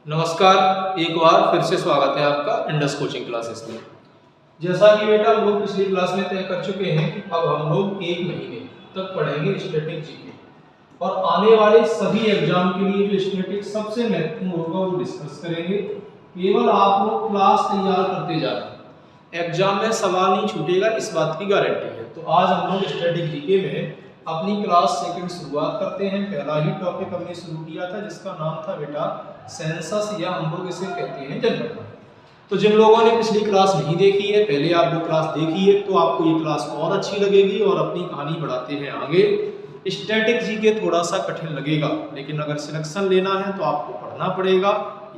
नमस्कार, एक बार फिर से स्वागत है आपका इंडस कोचिंग क्लासेस में। जैसा कि बेटा हम लोग पिछली क्लास में तय कर चुके हैं कि अब हम लोग एक महीने तक पढ़ेंगे स्टैटिक जीके और आने वाले सभी एग्जाम के लिए जो स्टैटिक सबसे महत्वपूर्ण होगा वो डिस्कस करेंगे। केवल आप लोग क्लास तैयार करते जाना, एग्जाम में सवाल नहीं छूटेगा, इस बात की गारंटी है। तो आज हम लोग स्टैटिक जीके में अपनी क्लास सेकंड शुरुआत करते हैं। पहला ही टॉपिक हमने शुरू किया था जिसका नाम था बेटा सेंसस, या हम लोग इसे कहते हैं जनगणना। तो जिन लोगों ने पिछली क्लास नहीं देखी है, पहले आप वो क्लास देखिए तो आपको ये क्लास और अच्छी लगेगी और अपनी कहानी बढ़ाते हैं आगे। स्टैटिक जीके थोड़ा सा कठिन लगेगा, लेकिन अगर सिलेक्शन लेना है तो आपको पढ़ना पड़ेगा,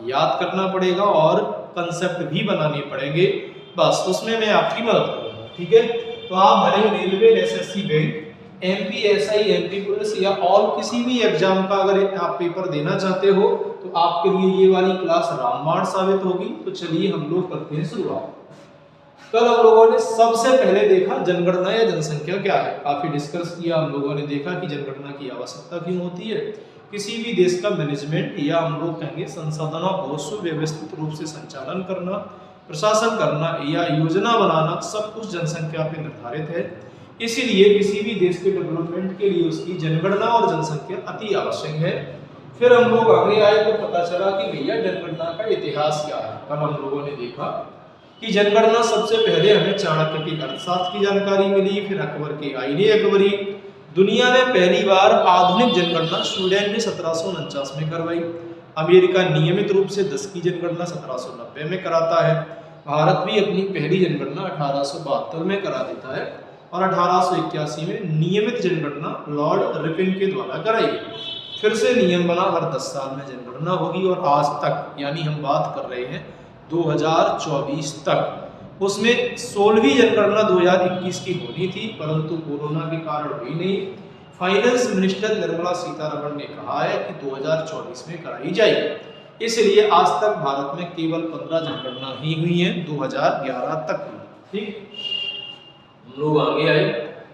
याद करना पड़ेगा और कंसेप्ट भी बनाने पड़ेंगे। बस उसमें मैं आपकी मदद करूँगा, ठीक है। तो आप भले railway, SSC bank, MPSI, MP police या और किसी भी एग्जाम का अगर आप पेपर देना चाहते हो तो आपके लिए ये वाली क्लास रामबाण साबित होगी। तो चलिए हम लोग करते हैं शुरुआत। कल हम लोगों ने सबसे पहले देखा जनगणना या जनसंख्या क्या है, काफी डिस्कस किया। हम लोगों ने देखा कि जनगणना की आवश्यकता क्यों होती है, किसी भी देश का मैनेजमेंट या हम लोग कहेंगे संसाधनों को सुव्यवस्थित रूप से संचालन करना, प्रशासन करना या योजना बनाना, सब कुछ जनसंख्या पे निर्धारित है। इसीलिए किसी भी देश के डेवलपमेंट के लिए उसकी जनगणना और जनसंख्या अति आवश्यक है। फिर हम लोग आगे आए तो पता चला कि भैया जनगणना का इतिहास क्या है। कल हम लोगों ने देखा कि जनगणना सबसे पहले हमें चाणक्य की अर्थशास्त्र की जानकारी मिली, फिर अकबर की आईने अकबरी। दुनिया में पहली बार आधुनिक जनगणना स्वीडन ने 1749 में करवाई। अमेरिका नियमित रूप से 10 की जनगणना 1790 में कराता है। भारत भी अपनी पहली जनगणना 1872 में करा देता है और 1881 में नियमित जनगणना लॉर्ड रिपन के द्वारा कराई गई। फिर से नियम बना हर 10 साल में जनगणना होगी और आज तक, यानी हम बात कर रहे हैं 2024 तक, उसमें 16वीं जनगणना 2021 की होनी थी, परंतु कोरोना के कारण हुई नहीं। फाइनेंस मिनिस्टर निर्मला सीतारमण ने कहा है कि 2024 में कराई जाएगी, इसलिए आज तक भारत में केवल 15 जनगणना ही हुई हैं 2011 तक हुई। ठीक, हम लोग आगे आए।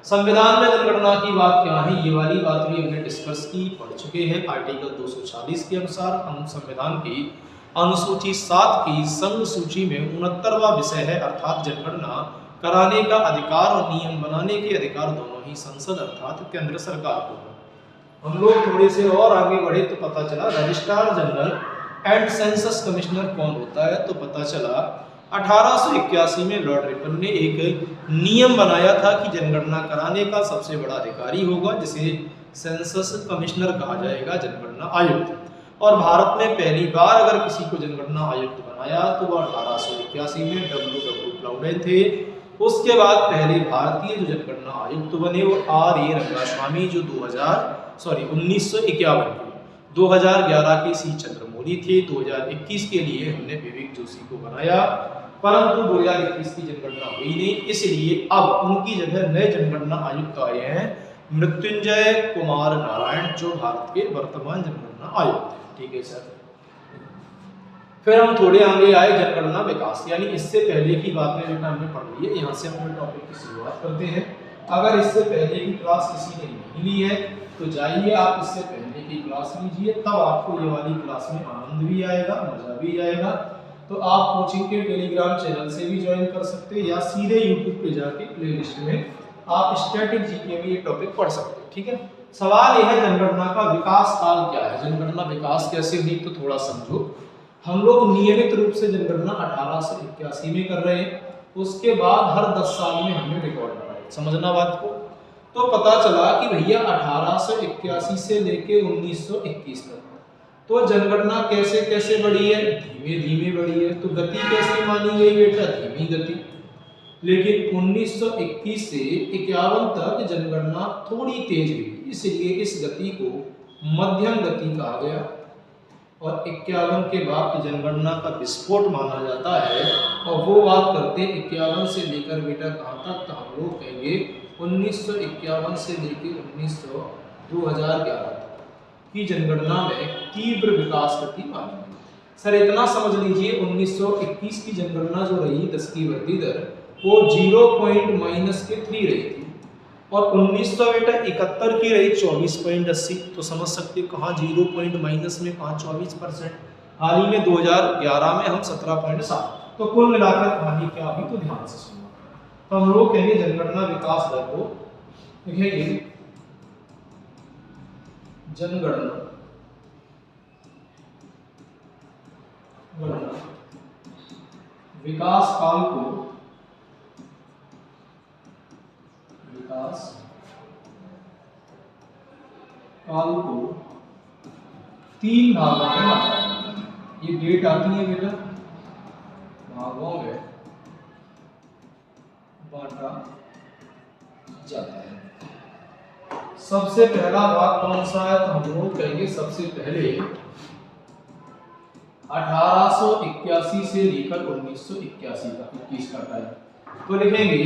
संविधान में जनगणना की बात क्या है, ये वाली बात भी हमने डिस्कस की, पढ़ चुके हैं। आर्टिकल 240 के अनुसार हम संविधान की अनुसूची 7 की संघ सूची में 69वां विषय है, अर्थात जनगणना कराने का अधिकार और नियम बनाने के अधिकार दोनों ही संसद अर्थात केंद्र सरकार को। हम लोग थोड़े से और आगे बढ़े तो पता चला registrar general and census commissioner कौन होता है। तो पता चला 1881 में लॉर्ड रिपन ने एक नियम बनाया था कि जनगणना कराने का सबसे बड़ा अधिकारी होगा, जिसे सेंसस कमिश्नर कहा जाएगा, जनगणना आयुक्त। और भारत में पहली बार अगर किसी को जनगणना आयुक्त बनाया तो वह 1881 में डब्ल्यू प्लाउडेन थे। उसके बाद पहले भारतीय जो जनगणना आयुक्त बने वो R.A. रंगास्वामी, जो 1951 के, 2011 के C. चंद्रमौली थे। 2021 के लिए हमने विवेक जोशी को बनाया, परंतु 2021 की जनगणना हुई नहीं, इसलिए अब उनकी जगह नए जनगणना आयुक्त आए हैं, मृत्युंजय कुमार नारायण, जो भारत के वर्तमान जनगणना आयुक्त हैं। ठीक है सर। फिर हम थोड़े आगे आए जनगणना विकास, यानी इससे पहले की बातें जो हमने पढ़ ली है, यहाँ से हम टॉपिक की शुरुआत करते हैं। अगर इससे पहले की क्लास किसी ने नहीं ली है तो जाइए आप इससे पहले की क्लास लीजिए, तब आपको ये वाली क्लास में आनंद भी आएगा, मजा भी आएगा। तो आप कोचिंग के टेलीग्राम चैनल से भी ज्वाइन कर सकते हैं या सीधे यूट्यूब पे जाके प्लेलिस्ट में आप स्टैटिक जीके में ये टॉपिक पढ़ सकते हैं। ठीक है। सवाल यह है जनगणना का विकास काल क्या है, जनगणना विकास कैसे हुई, तो थोड़ा समझो। हम लोग नियमित रूप से जनगणना 1881 में कर रहे हैं, उसके बाद हर 10 साल में हमने रिकॉर्ड बनाया। समझना बात को। तो पता चला कि भैया 1881 से लेके 1921 तक तो जनगणना कैसे कैसे बढ़ी है, धीमे धीमे बढ़ी है। तो गति कैसे मानी गई बेटा, धीमी गति। लेकिन 1921 से 51 तक जनगणना थोड़ी तेज हुई, इसलिए इस गति को मध्यम गति कहा गया। और 51 के बाद जनगणना का विस्फोट माना जाता है, और वो बात करते हैं 51 से लेकर बेटा कहाँ तक, तो हम लोग कहेंगे 1951 से लेकर 2011 तक की जनगणना में तीव्र विकास गति मानी गई। सर इतना समझ लीजिए, 1921 की जनगणना जो रही 10 की वृद्धि दर वो 0.-3 रही थी, और 1971 की रही 24.80। तो समझ सकते हो कहाँ 0 पॉइंट माइनस में, कहाँ 24%। हाल ही में 2011 में हम 17.7। तो कुल मिलाकर कहानी क्या हुई तो ध्यान से सुनना। तो हम लोग कहेंगे जनगणना विकास दर को लिखेंगे जनगणना विकास काल को 3 भागों में बांटा। ये डेट आती है बेटा, भागों में बांटा जाता है। सबसे पहला भाग कौन सा है तो हम लोग कहेंगे सबसे पहले 1881 से लेकर 1981 का 21 का टाइम। तो लिखेंगे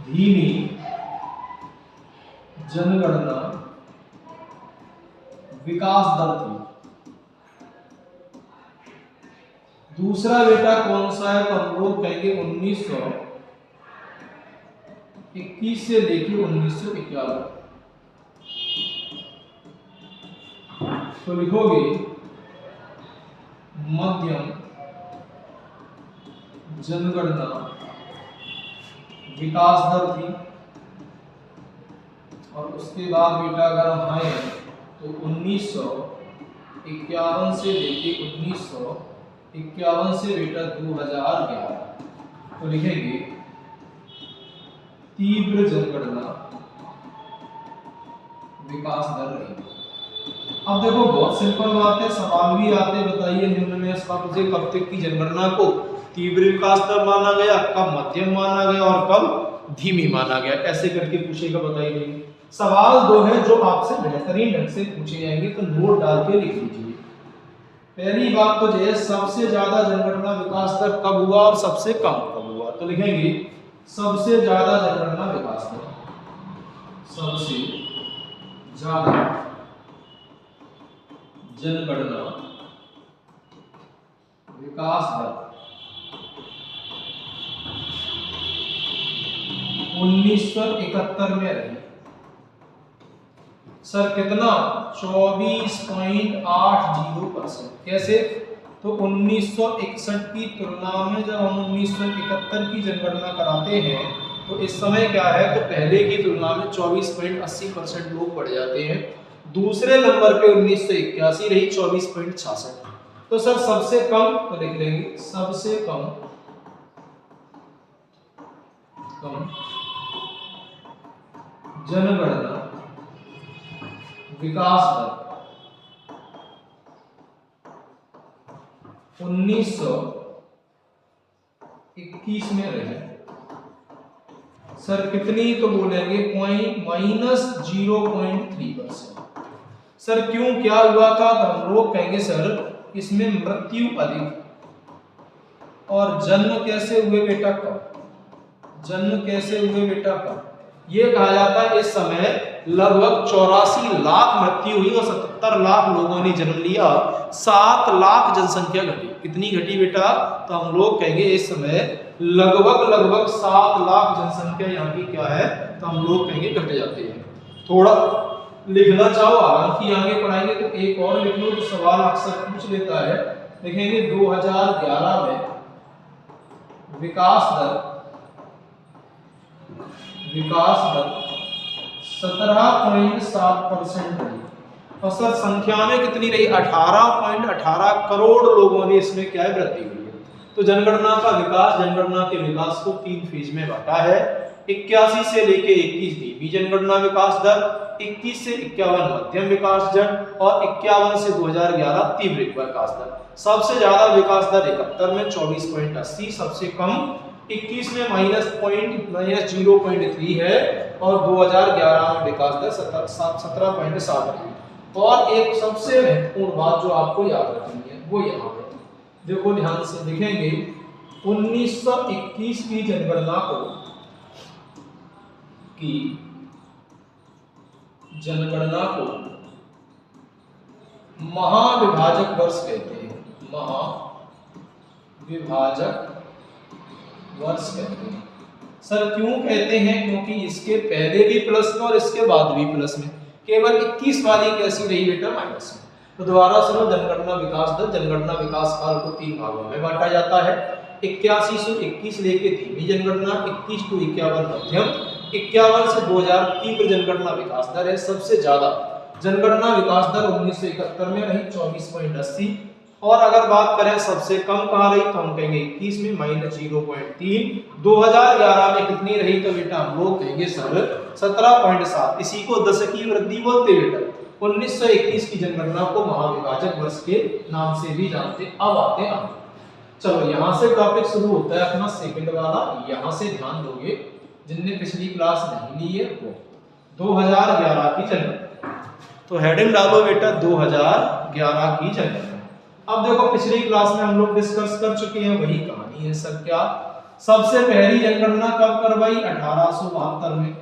धीमी जनगणना विकास दर थी। दूसरा बेटा कौन सा है तो हम लोग कहेंगे 1921 से लेकर 1951। तो लिखोगे मध्यम जनगणना विकास दर थी। और उसके बाद बेटा अगर हम आए तो 1951 से लेके 1951 से बेटा 2011। तो लिखेंगे तीव्र जनगणना विकास दर रही। अब देखो बहुत सिंपल बात है, सवाल भी आते बताइए निम्न में से कब तक की जनगणना को तीव्र विकास दर माना गया, कब मध्यम माना गया और कब धीमी माना गया, ऐसे करके पूछेगा बताइए। सवाल 2 है जो आपसे बेहतरीन ढंग से पूछे जाएंगे, तो नोट डाल के लिख लीजिए। पहली बात तो जो है सबसे ज्यादा जनगणना विकास दर कब हुआ और सबसे कम कब हुआ। तो लिखेंगे सबसे ज्यादा जनगणना विकास दर, सबसे ज्यादा जनगणना विकास दर 1971 में रही। सर कितना 24.80%। कैसे तो 1961 की तुलना में जब हम 1971 की जनगणना कराते हैं तो इस समय क्या है तो पहले की तुलना में 24.80% लोग बढ़ जाते हैं। दूसरे नंबर पे 1981 रही 24.66। तो सर सबसे कम तो लिख लेंगे सबसे कम जनगणना विकास दर 1921 में रही। सर कितनी तो बोलेंगे -0.3%। सर क्यों क्या हुआ था तो हम लोग कहेंगे सर इसमें मृत्यु अधिक और जन्म कैसे हुए बेटा कम, जन्म कैसे हुए बेटा कम। ये कहा जाता है इस समय लगभग 84 लाख मृत्यु हुई और 77 लाख लोगों ने जन्म लिया, 7 लाख जनसंख्या घटी। कितनी घटी बेटा तो हम लोग कहेंगे इस समय लगभग 7 लाख जनसंख्या यहाँ की क्या है तो हम लोग कहेंगे घट जाती है। थोड़ा लिखना चाहो हालांकि आगे पढ़ाएंगे तो एक और लिख लो तो सवाल अक्सर पूछ लेता है। लिखेंगे 2011 में विकास दर 17.7% रही। और सर संख्या में कितनी रही 18.18 करोड़ लोगों ने इसमें क्या है वृद्धि हुई है। तो जनगणना का विकास जनगणना के विकास को 3 फेज में बांटा है। 81 से लेके 21 धीमी जनगणना विकास दर, 21 से 51 मध्यम विकास दर और 51 से 2011 तीव्र विकास दर। सबसे ज्यादा विकास दर 71 में 24.80, सबसे कम 21 में -0.3 है और 2011 में विकास दर 17.7 रही। और एक सबसे महत्वपूर्ण बात जो आपको याद रखनी है वो यहाँ है, देखो ध्यान से लिखेंगे 1921 की जनगणना को महाविभाजक वर्ष कहते हैं, महाविभाजक वर्ष कहते हैं। सर क्यों कहते हैं क्योंकि इसके पहले भी प्लस में और इसके बाद भी प्लस में केवल 21 वाली कैसी रही बेटा, माइनस में। तो दोबारा सुनो, जनगणना विकास दर, जनगणना विकास काल को 3 भागों में बांटा जाता है। 81 से 21 लेके धीमी जनगणना, 21 to 51 मध्यम, 51 से 2000 तीव्र जनगणना विकास दर है। सबसे ज्यादा जनगणना विकास दर 1971 में रही 24.80, और अगर बात करें सबसे कम कहाँ रही तो हम कहेंगे 21 में -0.3। 2011 में कितनी रही तो बेटा हम लोग कहेंगे सर 17.7। इसी को दशकीय वृद्धि बोलते बेटा। 1921 की जनगणना को महाविभाजक वर्ष के नाम से भी जानते। अब आते हैं, चलो यहाँ से टॉपिक शुरू होता है अपना सेकंड वाला। यहाँ से ध्यान दोगे जिनने पिछली क्लास नहीं ली है वो 2011 की जनगणना, तो हेडिंग डालो बेटा 2011 की जनगणना। अब देखो पिछली क्लास में हम लोग डिस्कस कर चुके हैं, वही कहानी है सब। क्या सबसे पहली जनगणना कब करवाई 1872 में,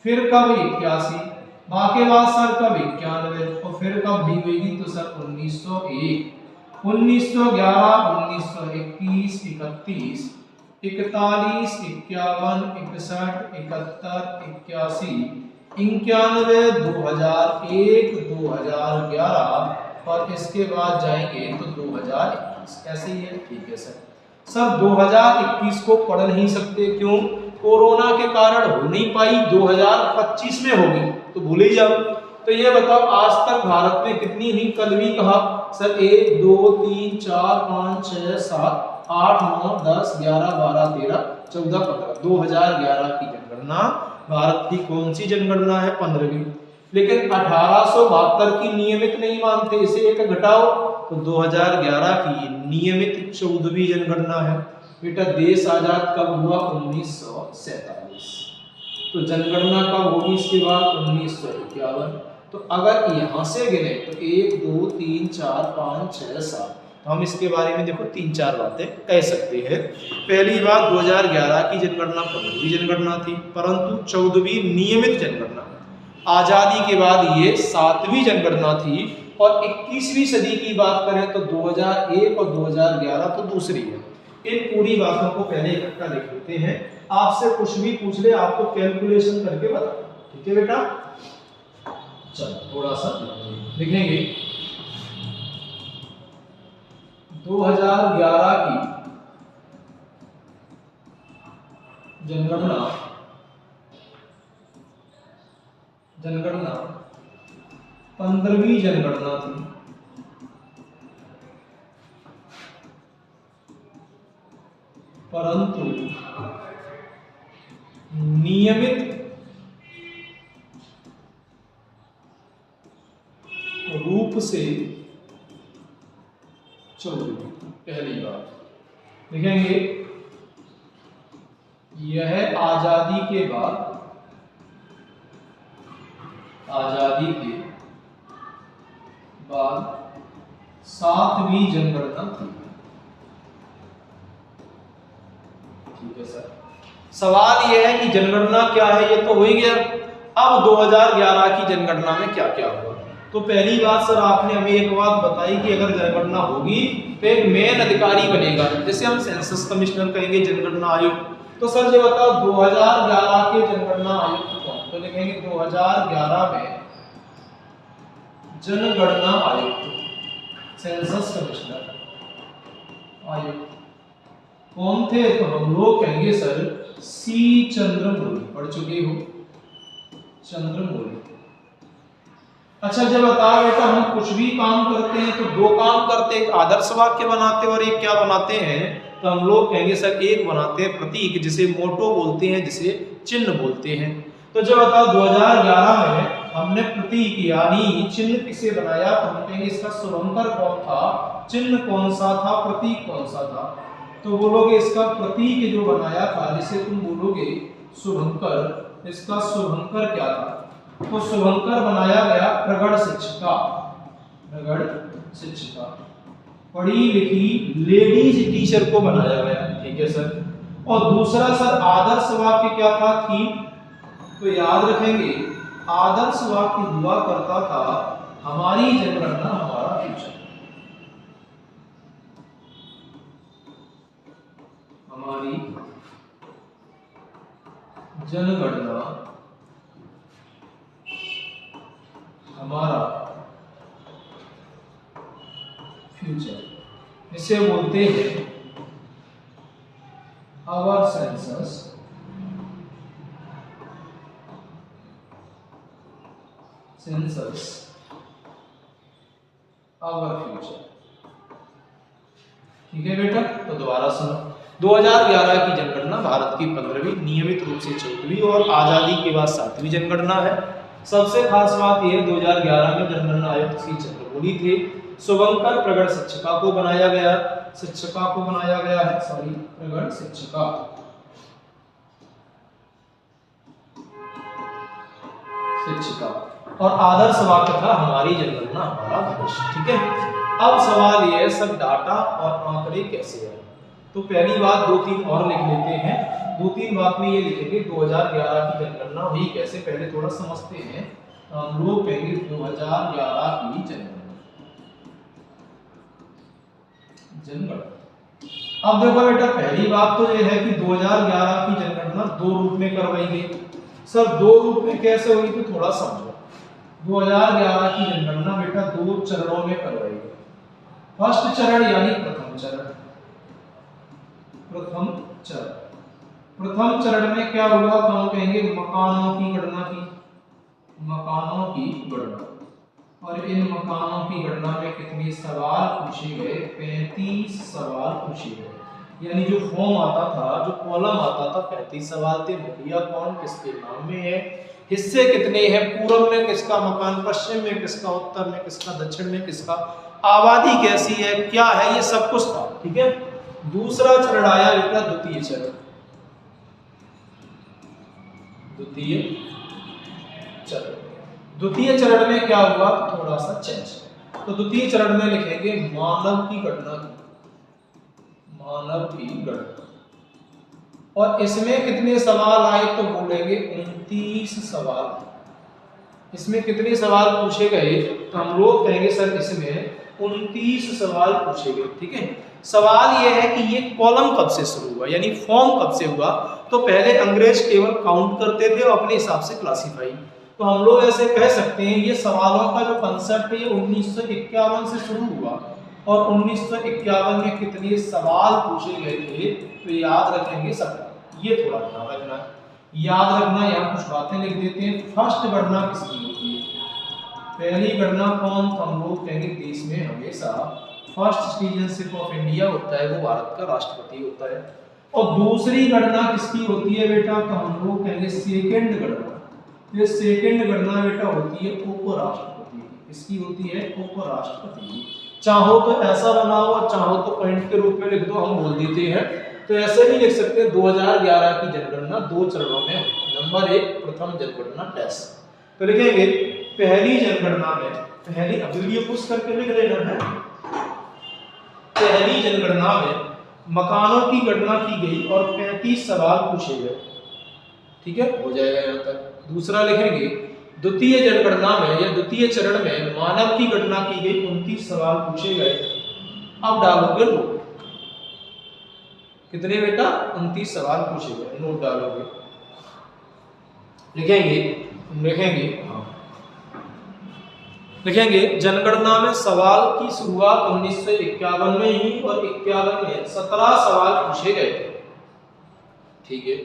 फिर कब 81, बाकी बाद सर कब 91, और फिर कब भी हुई तो सर 1901, 1911, 1921, 31, 41, 51, 61, 71, 81, 91, 2001, 2011 और इसके बाद जाएंगे तो 2021। ऐसे ही है, ठीक है सर। सर 2021 को पढ़ नहीं सकते, क्यों? कोरोना के कारण हो नहीं पाई, 2025 में होगी तो भूल ही जाओ। तो ये बताओ आज तक भारत में कितनी हुई? कल भी कहा सर 1 2 3 4 5 6 7 8 9 10 11 12 13 14 15। 2011 की जनगणना भारत की कौन सी जनगणना है? 15वीं। लेकिन 1872 की नियमित नहीं मानते, इसे एक घटाओ तो 2011 की नियमित 14वीं जनगणना है। बेटा देश आजाद कब हुआ? 1947। तो जनगणना कब होगी इसके बाद? 1951। तो अगर यहां से गिने तो 1 2 3 4 5 6 7, तो हम इसके बारे में देखो 3-4 बातें कह सकते हैं। पहली बात, 2011 की जनगणना 15वीं जनगणना थी, परंतु 14वीं नियमित जनगणना। आजादी के बाद ये 7वीं जनगणना थी। और 21वीं सदी की बात करें तो 2001 और 2011 तो दूसरी है। इन पूरी बातों को पहले इकट्ठा लिख लेते हैं। आपसे कुछ भी पूछ ले आपको कैलकुलेशन करके बता, ठीक है बेटा? चलो थोड़ा सा लिखेंगे। 2011 की जनगणना 15वीं जनगणना थी, परंतु नियमित रूप से 14वीं। पहली बात लिखेंगे, यह आजादी के बाद 7वीं जनगणना थी, ठीक है सर। सवाल यह है कि जनगणना क्या है, ये तो हो ही गया। अब 2011 की जनगणना में क्या क्या हुआ? तो पहली बात सर आपने हमें एक बात बताई कि अगर जनगणना होगी तो एक मेन अधिकारी बनेगा, जैसे हम सेंसस कमिश्नर कहेंगे, जनगणना आयुक्त। तो सर ये बताओ 2011 के जनगणना आयुक्त कौन? तो लिखेंगे 2011 में जनगणना आयुक्त, सेंसस कमिश्नर आयुक्त कौन थे? तो हम लोग कहेंगे सर सी चंद्रमौली। पढ़ चुके हो चंद्रमौली। अच्छा जब बताओ बेटा, हम कुछ भी काम करते हैं तो दो काम करते हैं, एक आदर्श वाक्य बनाते हैं और एक क्या बनाते हैं? तो हम लोग कहेंगे सर एक बनाते हैं प्रतीक, जिसे मोटो बोलते हैं, जिसे चिन्ह बोलते हैं। तो जब बताओ 2011 में हमने प्रतीक यानी चिन्ह किसे बनाया? तो हम कहेंगे इसका शुभंकर कौन था, चिन्ह कौन सा था, प्रतीक कौन सा था? तो बोलोगे इसका प्रतीक जो बनाया था, जिसे तुम बोलोगे शुभंकर, इसका शुभंकर क्या था? तो शुभंकर बनाया गया प्रगढ़ शिक्षिका, प्रगढ़ शिक्षिका, पढ़ी लिखी लेडीज टीचर को बनाया गया, ठीक है सर। और दूसरा सर आदर्श वाक्य क्या था? थीम। तो याद रखेंगे आदर्श वाक्य हुआ करता था हमारी जनगणना हमारा फ्यूचर, हमारी जनगणना फ्यूचर। इसे बोलते हैं आवर सेंसस आवर फ्यूचर। ठीक है बेटा, तो दोबारा सुनो। 2011 की जनगणना भारत की 15वीं, नियमित रूप से 14वीं और आजादी के बाद 7वीं जनगणना है। सबसे खास बात यह 2011 में जनगणना आयुक्त श्री चक्रवर्ती थे। शुभंकर प्रगढ़ शिक्षिका को बनाया गया है, प्रगढ़ शिक्षिका। और आदर्श वाक्य था हमारी जनगणना हमारा भविष्य। ठीक है, अब सवाल ये है सब डाटा और आंकड़े कैसे हैं। तो पहली बात 2-3 और लिख लेते हैं। 2-3 बात में ये लिखेंगे 2011 की जनगणना हुई कैसे, पहले थोड़ा समझते हैं। हम लोग कहेंगे 2011 की जनगणना। अब देखो बेटा, पहली बात तो ये है कि 2011 की जनगणना 2 रूप में करवाई गई। सर 2 रूप में कैसे हुई, तो थोड़ा समझो। 2011 की जनगणना बेटा 2 चरणों में करवाई गई। फर्स्ट चरण यानी प्रथम चरण। प्रथम चरण में क्या हुआ, तो हम कहेंगे मकानों की गणना की। और इन मकानों की गणना में कितने सवाल पूछे गए, 35 सवाल पूछे गए। यानी जो फॉर्म आता था, जो कॉलम आता था, 35 सवाल थे। मुखिया कौन, किसके नाम में है, हिस्से कितने हैं, पूर्व में किसका मकान, पश्चिम में किसका, उत्तर में किसका, दक्षिण में किसका, आबादी कैसी है, क्या है, ये सब कुछ था। ठीक है। दूसरा चरण आया बेटा द्वितीय चरण। द्वितीय चरण में क्या हुआ, थोड़ा सा चेंज। तो द्वितीय चरण में लिखेंगे मानव की गणना। और इसमें कितने सवाल आए, तो बोलेंगे 29 सवाल। इसमें कितने सवाल पूछे गए, तो हम लोग कहेंगे सर इसमें 29 सवाल पूछे गए। ठीक है। सवाल यह है कि ये कॉलम कब से शुरू हुआ, यानी फॉर्म कब से हुआ। तो पहले अंग्रेज केवल काउंट करते थे और अपने हिसाब से क्लासिफाई। तो हम लोग ऐसे कह सकते हैं ये सवालों का जो कंसेप्ट है ये 1951 से शुरू हुआ। और 1951 में कितने सवाल पूछे गए थे, तो याद रखेंगे सब। ये थोड़ा ध्यान रखना, याद रखना। यहाँ कुछ बातें लिख देते हैं। फर्स्ट गणना किसकी होती है, पहली गणना कौन, तो हम लोग कहेंगे देश में हमेशा फर्स्ट सिटीजनशिप ऑफ इंडिया होता है, वो भारत का राष्ट्रपति होता है। और दूसरी गणना किसकी होती है बेटा, तो हम लोग कहेंगे सेकंड गणना। ये सेकंड गणना बेटा होती है उपराष्ट्रपति की। किसकी होती है, उपराष्ट्रपति की। चाहो तो ऐसा बनाओ और चाहो तो पॉइंट के रूप में लिख दो, हम बोल देते हैं। तो ऐसे भी लिख सकते हैं 2011 की जनगणना 2 चरणों में। नंबर 1 प्रथम जनगणना टेस्ट। तो लिखेंगे पहली जनगणना में, पहली वीडियो पुश करके लिख लेना है। पहली जनगणना में मकानों की गणना की गई और 35 सवाल पूछे गए। ठीक है, हो जाएगा यहाँ तक। दूसरा लिखेंगे द्वितीय जनगणना में या द्वितीय चरण में मानव की गणना की गई, 29 सवाल पूछे गए। अब डालोगे नोट, कितने बेटा, 29 सवाल पूछे गए, नोट डालोगे। लिखेंगे जनगणना में सवाल की शुरुआत 1951 में ही और 51 में 17 सवाल पूछे गए थे। ठीक है।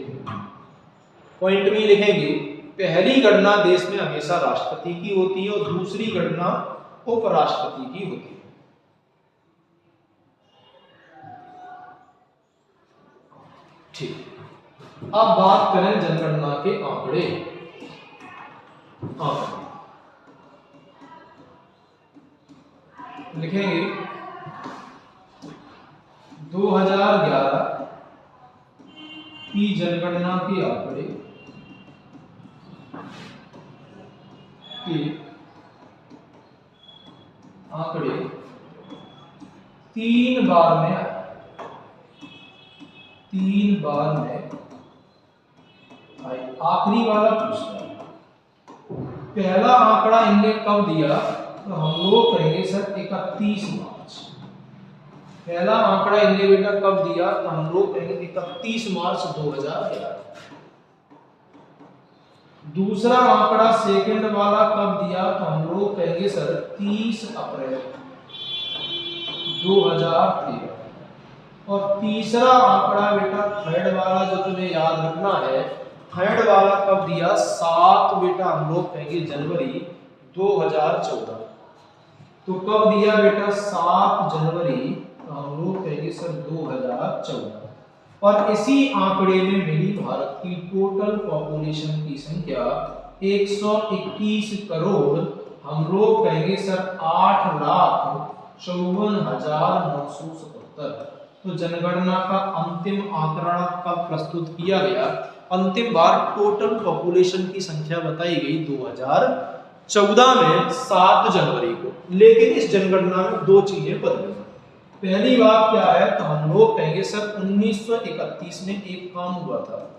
पॉइंट में लिखेंगे पहली गणना देश में हमेशा राष्ट्रपति की होती है और दूसरी गणना उपराष्ट्रपति की होती है। ठीक। अब बात करें जनगणना के आंकड़े। लिखेंगे 2011 की जनगणना के आंकड़े तीन बार में आए। आखिरी वाला पूछना है। पहला आंकड़ा इनने कब दिया, तो हम लोग कहेंगे सर 31 मार्च। पहला आंकड़ा इनने बेटा कब दिया, तो हम लोग कहेंगे 31 मार्च 2011। दूसरा आंकड़ा सेकंड वाला कब दिया, तो हम लोग कहेंगे सर 30 अप्रैल 2013। और तीसरा आंकड़ा बेटा थर्ड वाला जो तुम्हें याद रखना है, थर्ड वाला कब दिया, 7 बेटा हम लोग कहेंगे जनवरी 2014। तो कब दिया बेटा, 7 जनवरी, तो हम लोग कहेंगे सर 2014। और इसी आंकड़े में मिली भारत की टोटल पॉपुलेशन की संख्या 121 करोड़, हम लोग कहेंगे सर 8,54,977। तो जनगणना का अंतिम आंकड़ा कब प्रस्तुत किया गया, अंतिम बार टोटल पॉपुलेशन की संख्या बताई गई 2014 में 7 जनवरी को। लेकिन इस जनगणना में दो चीजें बदली। पहली बात क्या है, तो हम लोग कहेंगे सर 1931 में एक काम हुआ था,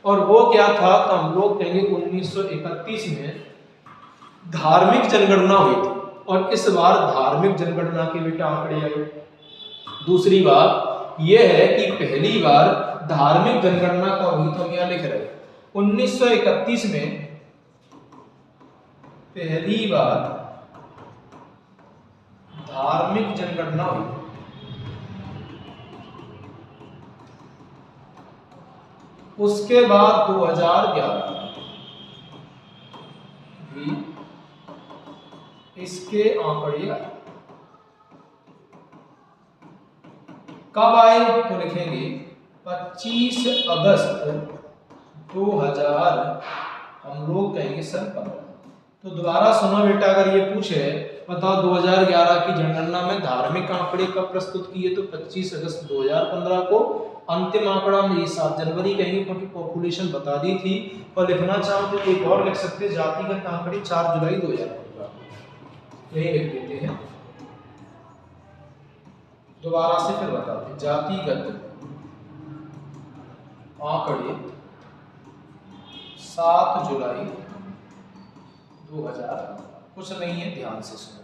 और वो क्या था, तो हम लोग कहेंगे 1931 में धार्मिक जनगणना हुई थी, और इस बार धार्मिक जनगणना के बेटा आंकड़े आए। दूसरी बात यह है कि पहली बार धार्मिक जनगणना कब हुई, तो हम यहां लिख रहे हैं 1931 में पहली बार धार्मिक जनगणना हुई। उसके बाद 2011 भी इसके आंकड़े आए। कब आए, तो लिखेंगे 25 अगस्त 2000, हम लोग कहेंगे सन 15। तो दोबारा सुनो बेटा, अगर ये पूछे बताओ 2011 की जनगणना में धार्मिक आंकड़े कब प्रस्तुत किए, तो 25 अगस्त 2015 को। अंतिम आंकड़ा में ये 7 जनवरी कहेंगे क्योंकि पॉपुलेशन बता दी थी। और लिखना चाहो तो एक और लिख सकते हैं, जातिगत आंकड़े 4 जुलाई 2015, यही लिख देते हैं। दोबारा से फिर बताते हैं, जातिगत आंकड़े 7 जुलाई 2000, कुछ नहीं है, ध्यान से सुनो।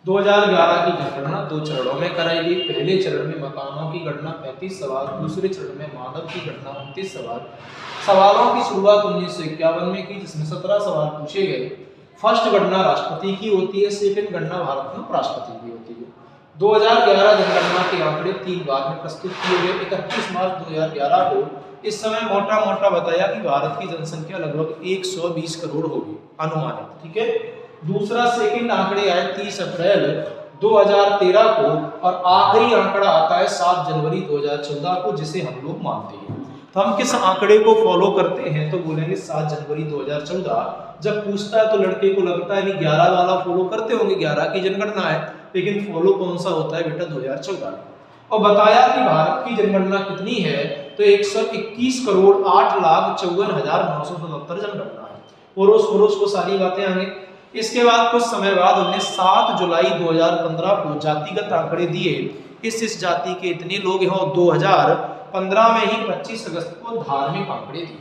2011 की जनगणना 2 चरणों में कराई गई। पहले चरण में मकानों की गणना 35 सवाल, दूसरे चरण में मानव की गणना 29 सवाल। सवालों की शुरुआत 1951 में की, जिसमें 17 सवाल पूछे गए। फर्स्ट गणना राष्ट्रपति की होती है, सेकंड गणना भारत में उपराष्ट्रपति की होती है। 2011 जनगणना के आंकड़े 3 बार में प्रस्तुत किए गए। 31 मार्च 2011 को इस समय मोटा मोटा बताया कि भारत की जनसंख्या लगभग 120 करोड़ होगी अनुमानित, ठीक है। दूसरा सेकंड आंकड़े आए 30 अप्रैल 2013 को, और आखिरी आंकड़ा आता है 7 जनवरी 2014 को, जिसे हम लोग मानते हैं। तो हम किस आंकड़े को फॉलो करते हैं, तो बोलेंगे 7 जनवरी 2014। जब पूछता है तो लड़के को लगता है नहीं 11 वाला फॉलो करते होंगे, 11 की जनगणना है, लेकिन फॉलो कौन सा होता है बेटा, 2014। और बताया कि भारत की जनगणना कितनी है, तो 121 करोड़ 8,54,977 जनगणना है। पड़ोस को सारी बातें आगे। इसके बाद कुछ समय बाद उन्हें 7 जुलाई 2015 को जातिगत आंकड़े दिए। इस जाति के इतने लोग हैं, और 2015 में ही 25 अगस्त को धार्मिक आंकड़े दिए।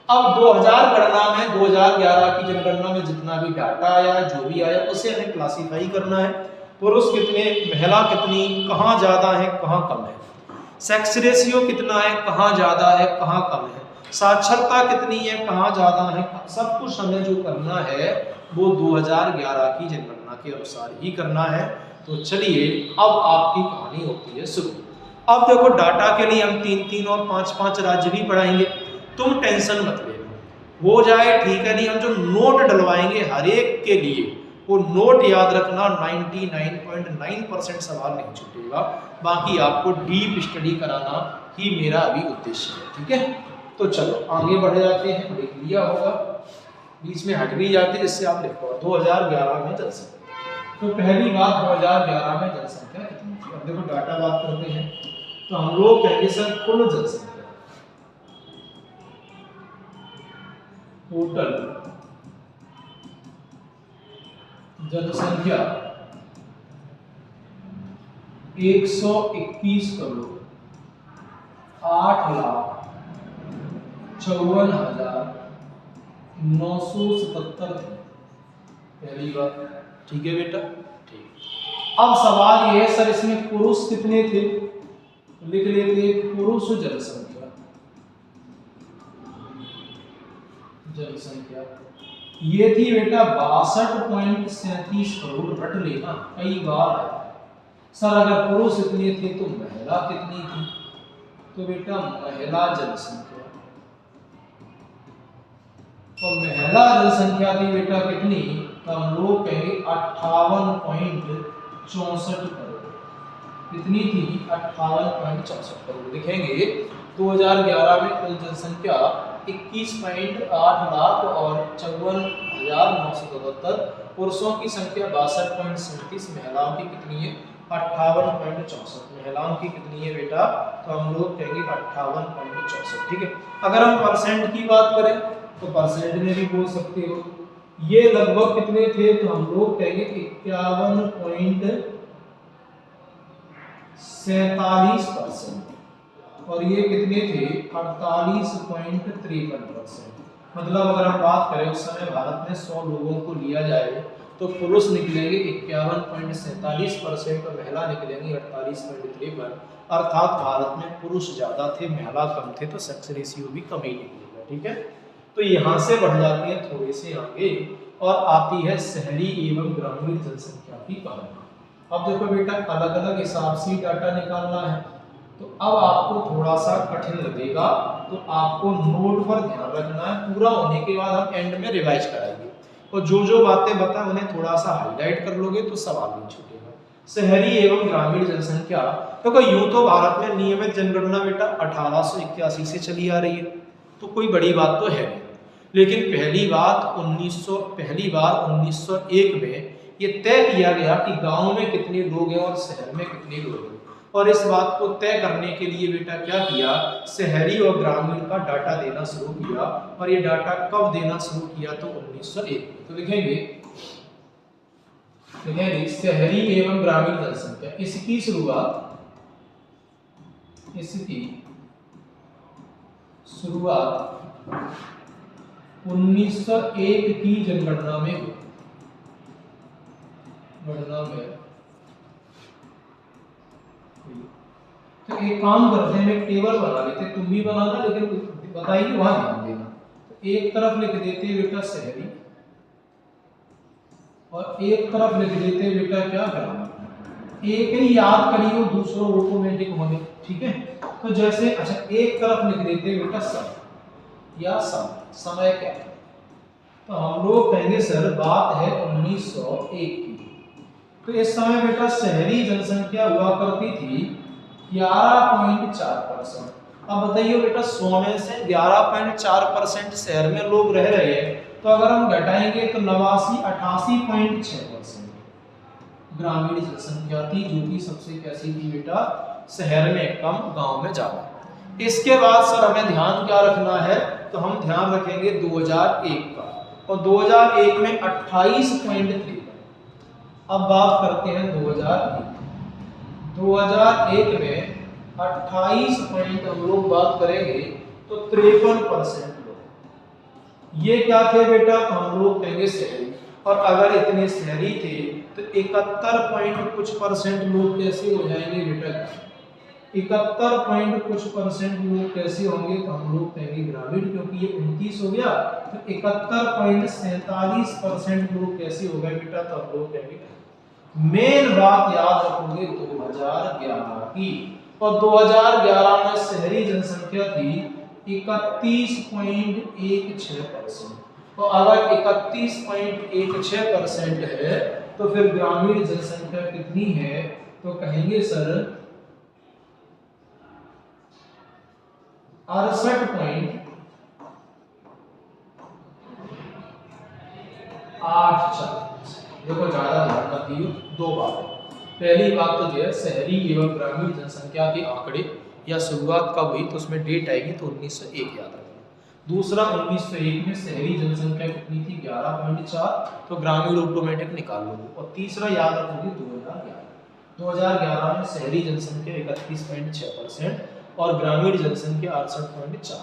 अब 2000 गणना में 2011 की जनगणना में जितना भी डाटा आया, जो भी आया, उसे हमें क्लासिफाई करना है। पुरुष कितने, महिला कितनी, कहाँ ज्यादा है कहाँ कम है, सेक्स रेशियो कितना है, कहाँ ज्यादा है कहाँ कम है, साक्षरता कितनी है, कहाँ ज्यादा है, सब कुछ हमें जो करना है वो 2011 की जनगणना के अनुसार ही करना है। तो चलिए अब आपकी कहानी होती है शुरू। अब देखो डाटा के लिए हम 3-3 और 5-5 राज्य भी पढ़ाएंगे, तुम टेंशन मत लेना, हो जाए ठीक है। नहीं, हम जो नोट डलवाएंगे हर एक के लिए, वो नोट याद रखना 99.9% सवाल नहीं छूटेगा। बाकी आपको डीप स्टडी कराना ही मेरा अभी उद्देश्य है, ठीक है। तो चलो आगे बढ़े जाते हैं। देख लिया होगा, बीच में हट भी जाते, जिससे आप लिखो 2011 में जनसंख्या। तो पहली बात 2011 में जनसंख्या कितनी थी। अब देखो डाटा बात करते हैं, तो हम लोग कहेंगे सर कुल जनसंख्या, टोटल जनसंख्या 121 करोड़ 8,54,977 थी। पहली बात, ठीक है बेटा, ठीक। अब सवाल ये है सर इसमें पुरुष कितने थे, लिख लेते पुरुष जनसंख्या ये थी बेटा 62.37 करोड़। रट लेना, कई बार आया। सर अगर पुरुष इतने थे तो महिला कितनी थी? तो बेटा महिला जनसंख्या, तो महिला जनसंख्या थी बेटा कितनी? तो हम लोग कहेंगे 58.64 करोड़। कितनी थी? 58.64 करोड़। लिखेंगे 2011 में कुल जनसंख्या 21.8 लाख और 54,977, पुरुषों की संख्या 62.37, महिलाओं की कितनी है? 58.64। महिलाओं की कितनी है बेटा? तो हम लोग कहेंगे 58.64। ठीक है। अगर हम परसेंट की बात करें तो परसेंट में भी बोल सकते हो। ये लगभग कितने थे? तो हम लोग कहेंगे 51.47%, और ये कितने थे? 48.53%। मतलब अगर हम बात करें उस समय भारत में 100 लोगों को लिया जाए तो पुरुष निकलेंगे 51.47% और महिला निकलेंगी 48.53%। अर्थात भारत में पुरुष ज्यादा थे, महिला कम थे, तो सेक्स रेशियो भी कम ही निकलेगा। ठीक है। तो यहाँ से बढ़ जाते हैं थोड़े से आगे और आती है शहरी एवं ग्रामीण जनसंख्या की कहानी। अब देखो बेटा अलग अलग हिसाब से डाटा निकालना है, तो अब आपको थोड़ा सा कठिन लगेगा, तो आपको नोट पर ध्यान रखना है। पूरा होने के बाद हम एंड में रिवाइज कराएंगे और जो जो बातें बताएं उन्हें थोड़ा सा हाईलाइट कर लोगे तो सवाल नहीं छूटेगा। शहरी एवं ग्रामीण जनसंख्या, तो यूं तो भारत में नियमित जनगणना बेटा 1881 से चली आ रही है, तो कोई बड़ी बात तो है नहीं। लेकिन पहली बार 1901 में ये तय किया गया कि गांव में कितने लोग हैं और शहर में कितने लोग हैं, और इस बात को तय करने के लिए बेटा क्या किया? शहरी और ग्रामीण का डाटा देना शुरू किया। और ये डाटा कब देना शुरू किया? तो 1901 में। तो लिखेंगे शहरी एवं ग्रामीण जनसंख्या, इसकी शुरुआत 1901 की जनगणना में हुई। तो एक काम करते हैं, एक टेबल बना लेते, तुम भी बनाना, लेकिन बताइए वहां ध्यान देना। तो एक तरफ लिख देते बेटा शहरी और एक तरफ लिख देते बेटा क्या? ग्रामीण। एक ही याद करिए, दूसरों ऑटोमेटिक होंगे। ठीक है। तो जैसे अच्छा एक तरफ लिख देते बेटा समय या समय क्या है? तो हम लोग कहेंगे सर बात है 1901 की। तो इस समय बेटा शहरी जनसंख्या हुआ करती थी 11.4%। अब बताइए बेटा 100 में से 11.4% शहर में लोग रह रहे हैं, तो अगर हम घटाएंगे तो 88.6% ग्रामीण जनसंख्या थी, जो कि सबसे कैसी थी बेटा? शहर में कम, गांव में ज्यादा। इसके बाद सर हमें ध्यान क्या रखना है? तो हम ध्यान रखेंगे 2001 का, और 2001 में 28.3। अब बात करते हैं 2001 में 28 पॉइंट हम लोग बात करेंगे तो 53% लोग, ये क्या थे बेटा? तो हम लोग कहेंगे शहरी। और अगर इतने शहरी थे तो 71 पॉइंट कुछ परसेंट लोग कैसे हो जाएंगे बेटा? 71 पॉइंट कुछ परसेंट लोग कैसे होंगे? तो हम लोग कहेंगे ग्रामीण, क्योंकि ये 29 हो गया, तो 71.47% लोग कैसे हो गए बेटा? तो हम लोग कहेंगे। मेन बात याद रखोगे 2011 की, और 2011 में शहरी जनसंख्या थी 31.16%। तो अगर 31.16% है तो फिर ग्रामीण जनसंख्या कितनी है? तो कहेंगे सर 68.84। देखो ज्यादा ध्यान मत दियो, दो बातें। पहली बात तो जो है शहरी एवं ग्रामीण जनसंख्या के आंकड़े या शुरुआत कब हुई, तो उसमें डेट आएगी तो 1901 याद रखना। दूसरा 1901 में शहरी जनसंख्या कितनी थी? 11.4, तो ग्रामीण ऑटोमेटिक निकाल लोगे। और तीसरा याद रखोगे 2011 में शहरी जनसंख्या 31.6% और ग्रामीण जनसंख्या 68.4।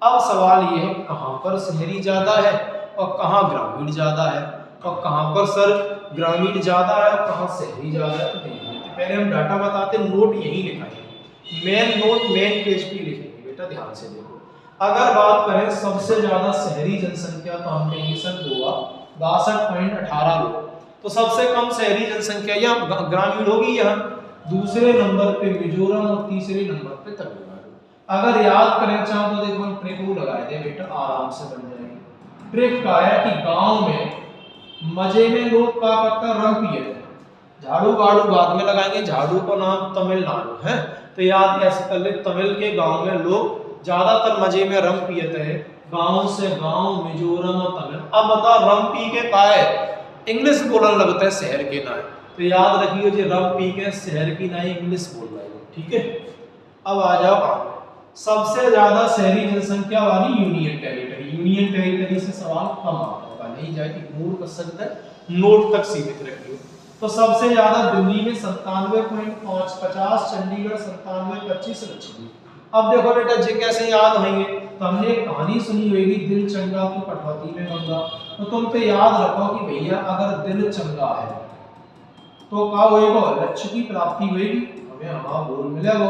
अब सवाल ये है कहां पर शहरी ज्यादा है और कहां ग्रामीण ज्यादा है, और कहां पर सर ग्रामीण ज्यादा है और कहां शहरी ज्यादा है? तो देख लेते। पहले हम डाटा बताते, नोट यही लिखाएंगे, मेन नोट मेन पेज पे लिखेंगे बेटा, ध्यान से देखो। अगर बात करें सबसे ज्यादा शहरी जनसंख्या तो हम कहेंगे सर गोवा 62.18 लोग। तो सबसे कम शहरी जनसंख्या या ग्रामीण होगी यहाँ, दूसरे नंबर पे मिजोरम और तीसरे नंबर पे तमिलनाडु। अगर याद करें चाहो तो देखो हम ट्रिक वो लगाए थे बेटा, आराम से बन जाएगी। ट्रिक का है कि गांव में मजे में लोग क्या करता है, रंग पिए थे। झाड़ू गाड़ू बाद में लगाएंगे, झाड़ू का नाम तमिलनाडु है, तो याद कैसे कर ले, तमिल के गांव में लोग ज्यादातर मजे में रंग पिए थे। गांव से गांव, मिजोरम और तमिल। अब बता रंग पी के काहे इंग्लिश बोलने लगता है शहर के नाम, तो याद रखिए जी रंग पी के शहर की ना इंग्लिश बोल रहे हो, ठीक है। अब आ जाओ आगे, सबसे ज्यादा शहरी जनसंख्या वाली यूनियन टेरिटरी। यूनियन टेरिटरी से सवाल कम आता होगा, नहीं जाए कि मूड कर सकता है, नोट तक सीमित रखिए। तो सबसे ज्यादा दिल्ली में 97.50, चंडीगढ़ 97.25, लक्षद्वीप। अब देखो बेटा जी कैसे याद होंगे, तो हमने एक कहानी सुनी होगी, दिल चंगा की कटौती में गंगा। तो तुम पे याद रखो कि भैया अगर दिल चंगा है तो क्या होएगा, लक्ष्य की प्राप्ति होगी, हमें हमारा गोल मिलेगा।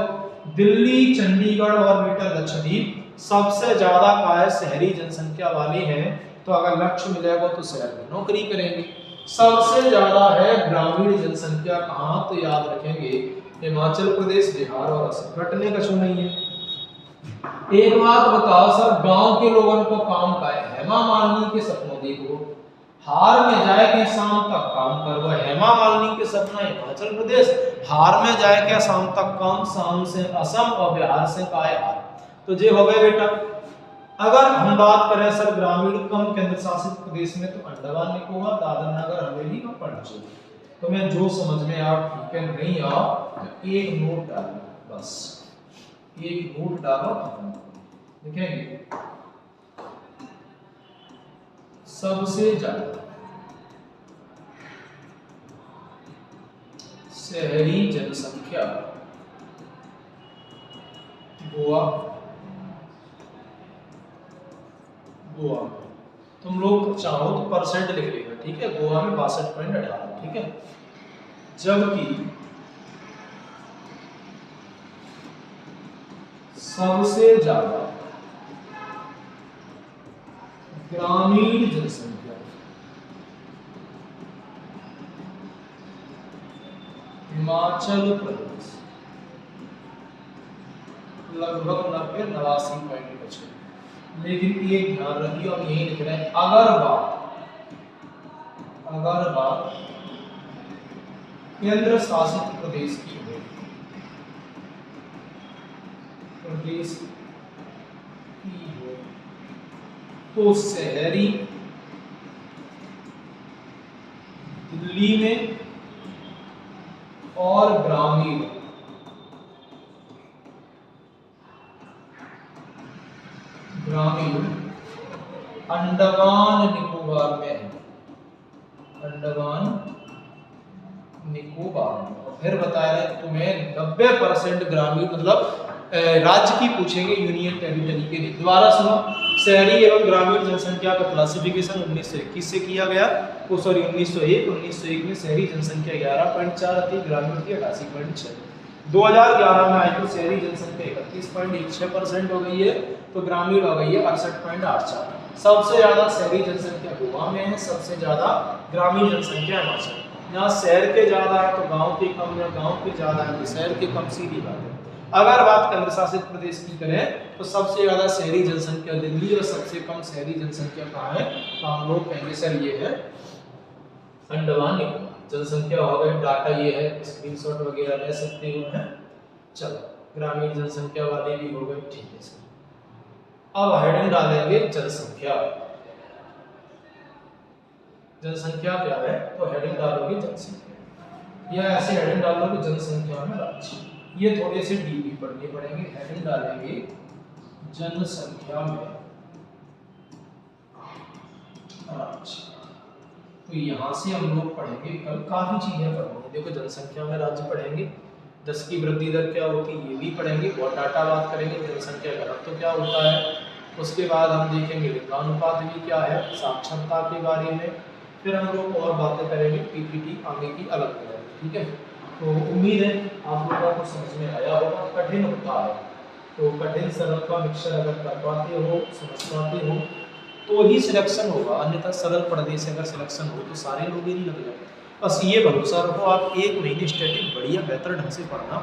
दिल्ली, चंडीगढ़ और बेटा लक्षद्वीप सबसे ज्यादा काय शहरी जनसंख्या वाले हैं, तो अगर लक्ष्य मिलेगा तो शहर में नौकरी करेंगे। सबसे ज्यादा है ग्रामीण जनसंख्या कहाँ, तो याद रखेंगे हिमाचल प्रदेश, बिहार और असम। घटने का क्यों नहीं है। एक बात बताओ सर, गांव के लोगों को काम का है, हेमा मालिनी के सपनों देखो, हार में जाए के शाम तक काम करो। हेमा मालिनी के सपना हिमाचल प्रदेश, हार में जाए के शाम तक काम, शाम से असम और बिहार से काय हार। तो जे हो गए बेटा। अगर हम बात करें सर ग्रामीण कम केंद्र शासित प्रदेश में, तो अंडमान निकोबार, दादर नगर हवेली और पणजी। तो मैं जो समझ में आप ठीक है, नहीं आ तो एक नोट डालो, बस एक नोट डालो, देखेंगे सबसे ज्यादा शहरी जनसंख्या गोवा। गोवा तुम लोग चाहो तो परसेंट लिख लेगा, ठीक है। गोवा में 62.18, ठीक है। जबकि सबसे ज्यादा ग्रामीण जनसंख्या हिमाचल प्रदेश, लगभग 89.85। लेकिन एक ध्यान रखिए, हम यही लिख रहे हैं, अगर बात केंद्र शासित प्रदेश की हो, तो शहरी दिल्ली में और ग्रामीण अंडमान निकोबार में है, अंडमान निकोबार में। और फिर बता रहे तुम्हें 90% ग्रामीण मतलब राज्य की पूछेंगे, यूनियन टेरिटरी के लिए। दोबारा सुनो, शहरी एवं ग्रामीण जनसंख्या का क्लासिफिकेशन 1921 से किया गया, वो सॉरी 1901 में शहरी जनसंख्या 11.4 थी, ग्रामीण थी 88.6। 2011 में आई तो शहरी जनसंख्या 31.16% हो गई है, तो ग्रामीण हो गई है 68.84। सबसे ज्यादा शहरी जनसंख्या गोवा में है, सबसे ज्यादा ग्रामीण जनसंख्या हिमाचल। यहाँ शहर के ज्यादा है तो गांव के कम, या गांव के ज्यादा है तो शहर के कम, सीधी बात है। अगर बात केंद्र शासित प्रदेश की करें तो सबसे ज्यादा शहरी जनसंख्या दिल्ली और सबसे कम शहरी जनसंख्या कहाँ है, तो हम लोग कहेंगे सर ये है अंडमान निकोबार। जनसंख्या हो गई, डाटा ये है, स्क्रीनशॉट वगैरह ले सकते हो हैं। चलो ग्रामीण जनसंख्या वाले भी हो गए, ठीक है सर। अब हेडिंग डालेंगे जनसंख्या। जनसंख्या क्या है, तो हेडिंग डालोगे जनसंख्या, या ऐसे हेडिंग डालोगे जनसंख्या में राज्य। ये थोड़े से डीपी पढ़ने पड़ेंगे। हेडिंग डालेंगे जनसंख्या में राज्य। तो यहाँ से हम लोग पढ़ेंगे, कल काफी चीजें पढ़ेंगे। देखो जनसंख्या में राज्य पढ़ेंगे, 10 की वृद्धि दर क्या होती है ये भी पढ़ेंगे, और डाटा बात करेंगे, जनसंख्या घनत्व तो क्या होता है। उसके बाद हम देखेंगे लिंगानुपात भी क्या है, साक्षरता के बारे में। फिर हम लोग और बातें करेंगे, पीपीटी आगे की अलग करेंगे, ठीक है। तो उम्मीद है आप लोगों को समझ में आया होगा। कठिन होता है तो कठिन सरल का मिक्सचर अगर कर पाते हो, समझ पाते हो तो ही सिलेक्शन होगा, अन्यथा सरल पढ़ने से अगर सिलेक्शन हो तो सारे लोग ही नहीं लग जाते। बस ये भरोसा रखो, आप एक महीने स्टैटिक बढ़िया बेहतर ढंग से पढ़ना,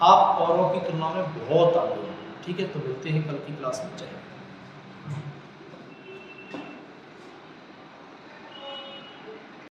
आप औरों की तुलना में बहुत आगे हो। ठीक है, तो मिलते हैं कल की क्लास में। जय हिंद।